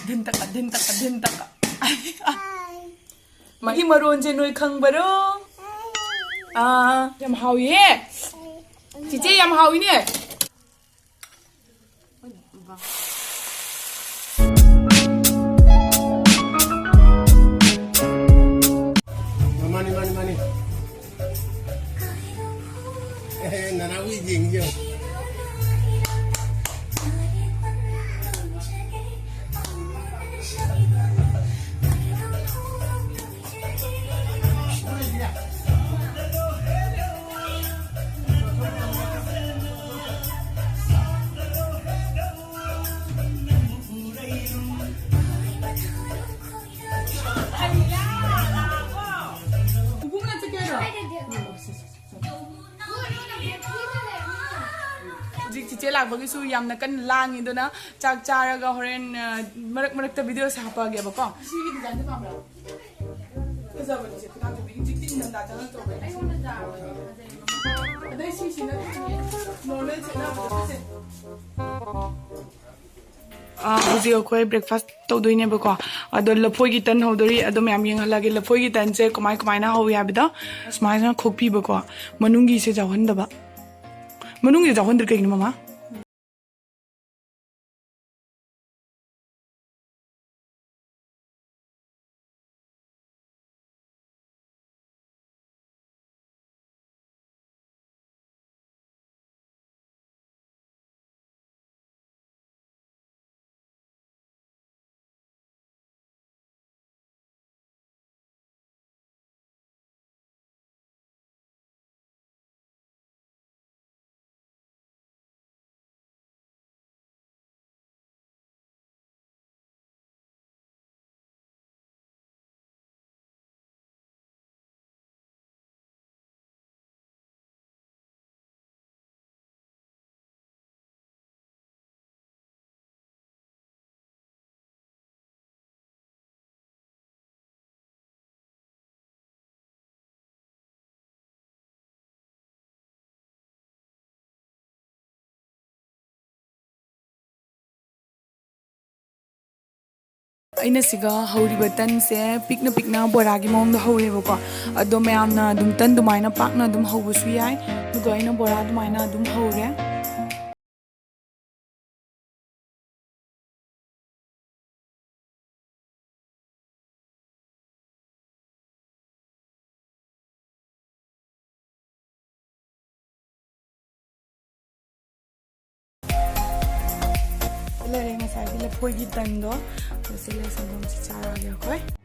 din taka magi maron je noi khang baro yam hawi he chiche yam hawi ne Mani nana wi jing jo Cici lag bagi su yam na kan lang itu na cak cara ga horen merak ta video sapa ge ba ko si gi dan ta ba za ba ci ta bi ji tin dan da ta to ba ai wona da ada si na normal se na ba se Huzi akhoi breakfast tawdoine ba ko ado lafoi gi tan hodori ado myam yeng halage lafoi gi tan se komai na howi habida smai na khokpi ba ko manungi se jawhan da ba manungi jawhan dir kai ni mama aina siga hauri batan se pikna bora gi mong da hore ba ko ado mayam na dum tan dumaina pakna dum hobu su yai duga aina bora dumaina dum hore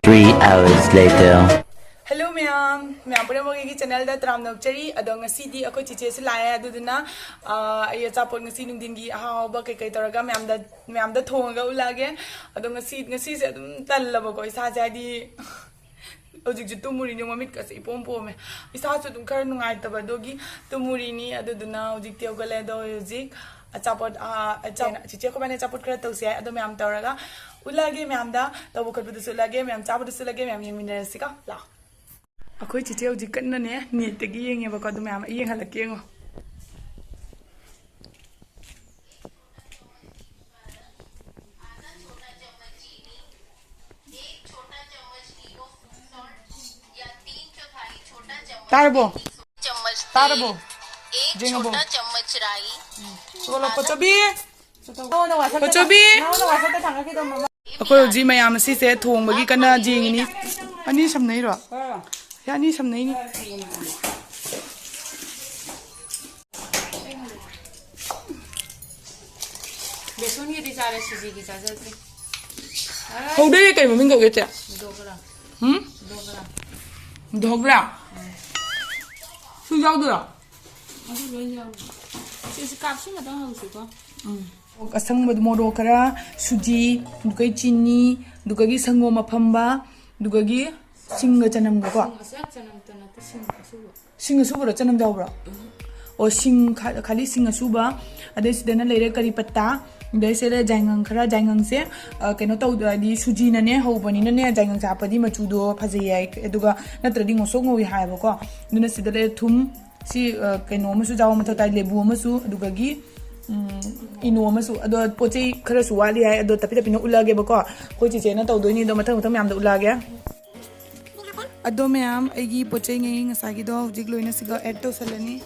Three hours later. Hello ma'am, pura mo gi channel da tram nok chari adong cd ako chiche se lae aduduna ya chapon ngasi nungdin gi ha ba kai toraga ma'am da thonga ulage adong ngasi se adum tallaba ko isa ja di ojik ju tumuri ni mamit ka se pom me isa su dum khar nungai taba dogi tumuri ni aduduna ojik teu gale do ojik achapot chiche ko bane chapot khara tausi ado ma'am toraga ulage ma'am da tabu khar bu su lage ma'am chabu su lage ma'am yemine sika la akhoi chiche ojik kan ne net te gi yenge ba ko do ma'am yeng halak yengo Tarbo. Tarbo. एक छोटा चम्मच राई Solo pochobi. Pochobi. Akhoi ji mayam si se thong bagi kana jing ni ani samnai ro ya ani samnai ni बेसन की दिसारे CG की चाचा थे hode kai mamin gau ge dhokla dhokla dhokla su yao de la अभी ले जाओ इस कापसी में तो हम उसको asang mad moro kara suji dukai chini dukagi sango mafamba dukagi singa chanam ga ko मसाला चना तो ना तो सिंग सुबह singa subra chanam jawra o sing khali singa suba adai sidana leire kari patta dai se le jangang khara jangang se keno taw di suji na ne hobani na ne jangang cha padi machu do phajai ai eduga natradi ngosok ngoi hai ba ko duna sidale thum si keno masu jaw matha tai lebu masu aduga gi ino amasu ado pochei khara su wali hai ado tapi tapi no ulage ba ko koi chi che na taw doini do mathang mathang myam da ulage ado myam aigi pochei ngai ngasa gi do hojik loina siga add to salani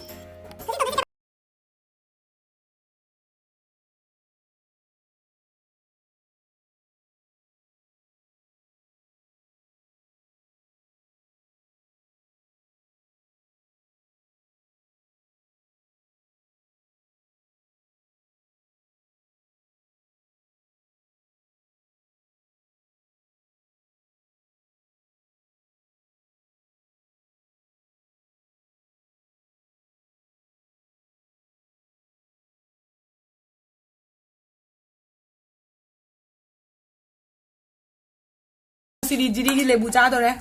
Siri jiri gi lebu cha do re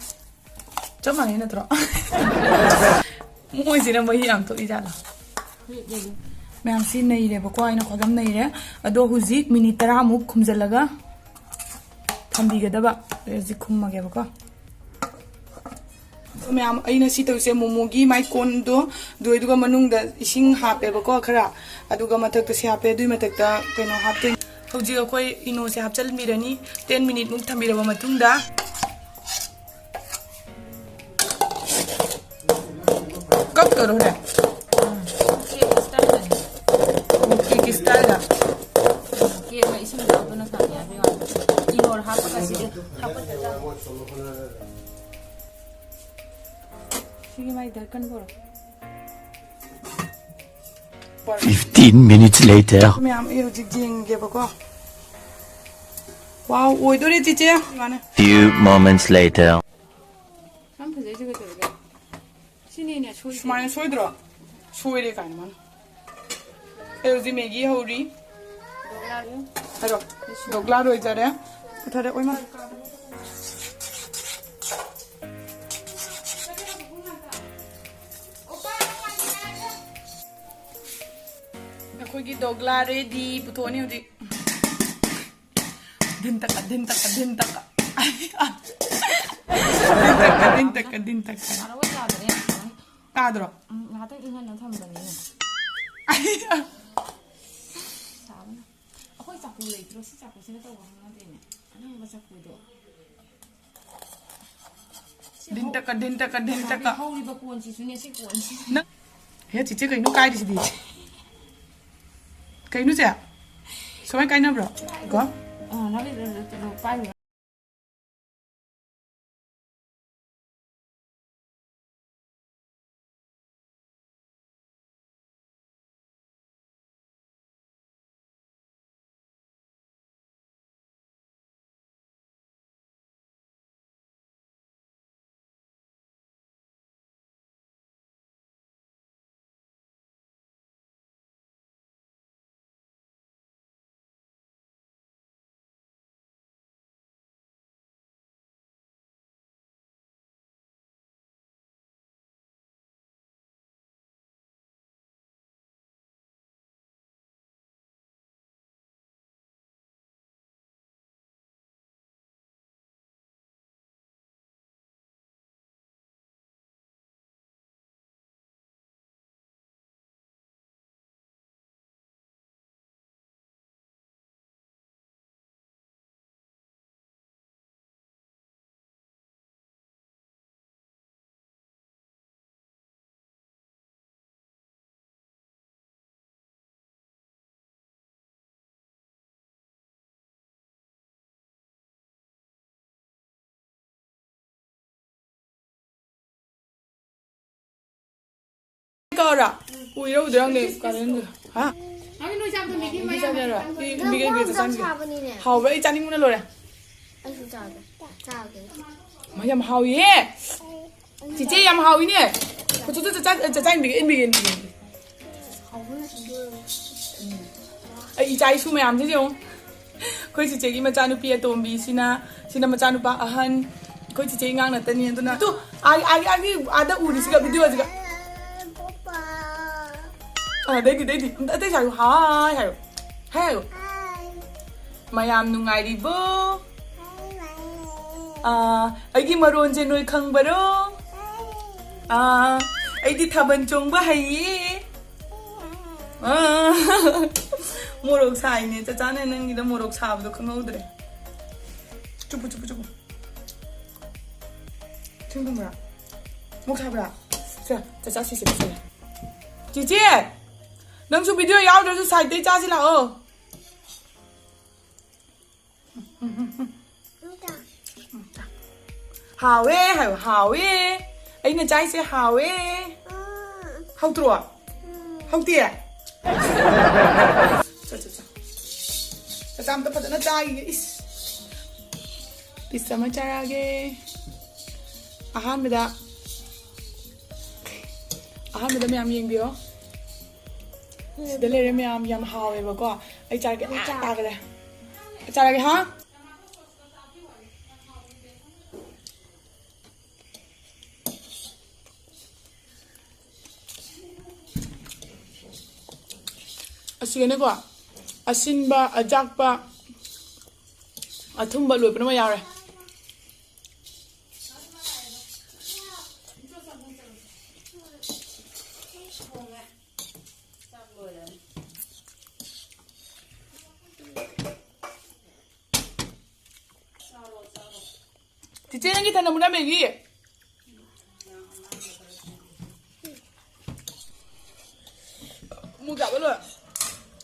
chom ma ne tro moi sina mo hi am to i ja la ma'am सी नहीं रे बको आइना खगम नहीं रे अदो हुजिक minute 10 मुक खुमजलगा थंबीगदबा हुजिक खुमगे बको ma'am आइना सी तौसे मोमोगी माइ कोन दो दुइदुगा मनुंग द इसिंग हापे बको खरा अदुगा मथक से हापे दुइ मथक ता कइनो हापते हुजिक अखोय इनो से हापचल मिरनी 10 मिनिट मुक थंबीरबा मतुंगदा कब करो रे Fifteen minutes later. Wow, Few moments later. dhokla rồi giờ đấy thật đấy ôi mà ꯑꯩꯈꯣꯏꯒꯤ dhokla ready puthoni hodi din taka tadro ngata ingan na thambani ne akhoi chapu leitro si chapu sina taw ba na de ne ana ba chapu do din taka hauli ba kon si sune si kon si na he chi chi kai no kai di kai no cha so mai kai na bro ko na le lo pai Kara, ui đâu được này, karen hả? ai nuôi chăm thì mình đi Đi mai sao rồi? Đi cái gì hào vậy chăn đi muốn rồi này. Mà yam hào gì? Chị yam hào gì nè? Cô chú chăn bị ai trái su mày làm chứ không? Cô chị cái mà chăn nó pia tôm bì xin na mà chăn nó ba ahan. Cô chị ngang là tên nhiên tôi na. Tu ai ada uri sih gak video juga. Đây chào hi mayam nungayribo aigi maron je noi khangbaro aidi thaban chongba hayi 모록 사이네. 자, 자네는 이런 모록 사업도 큰 거우드래. 쭈뿌. 튕근거라. 목 잡으라. 자, 시시. 지지! 넌 비디오 야우들도 사이대 짜지라, 하웨. 아이는 짜이세 하웨. 하우 들어와. 하우 띠에. 자, 짬도 파잖아, 짜이게. 비싸 짜라게. 아합니다. ꯃꯌꯥꯝ ꯌꯦꯡꯕꯤꯌꯣ. ꯁꯤꯗ ꯂꯩꯔꯦ ꯃꯌꯥꯝ ꯌꯥꯝ ꯍꯥꯎꯋꯦꯕꯀꯣ. ꯑꯩ ꯆꯥꯔꯒꯦ. ꯇꯥꯒꯔꯦ. ꯆꯥꯔꯒꯦ ꯍꯥ? ꯑꯁꯤꯒꯅꯦꯀꯣ. ꯑꯁꯤꯟꯕ, ꯑꯖꯥꯛꯄ, ꯑꯊꯨꯝꯕ ꯂꯣꯏꯕꯅ ꯌꯥꯎꯔꯦ. Chị nang kita namun ambil lagi. Muka belum.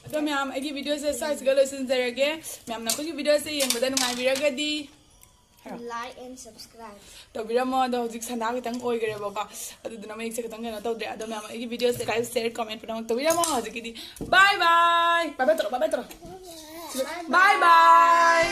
Ada ma'am, agi video saya size kalau sendiri lagi. Ma'am nak pergi video saya yang badan ngai video gadi. Like and subscribe. Tahu bila mau dah hujik sana kita ngoi kere bapa. Aduh tu nama ikut kita ngena tahu deh. Ada ma'am agi video saya like share comment pernah. Tahu bila mau hujik ini. Bye bye. Bye bye terus. Bye bye.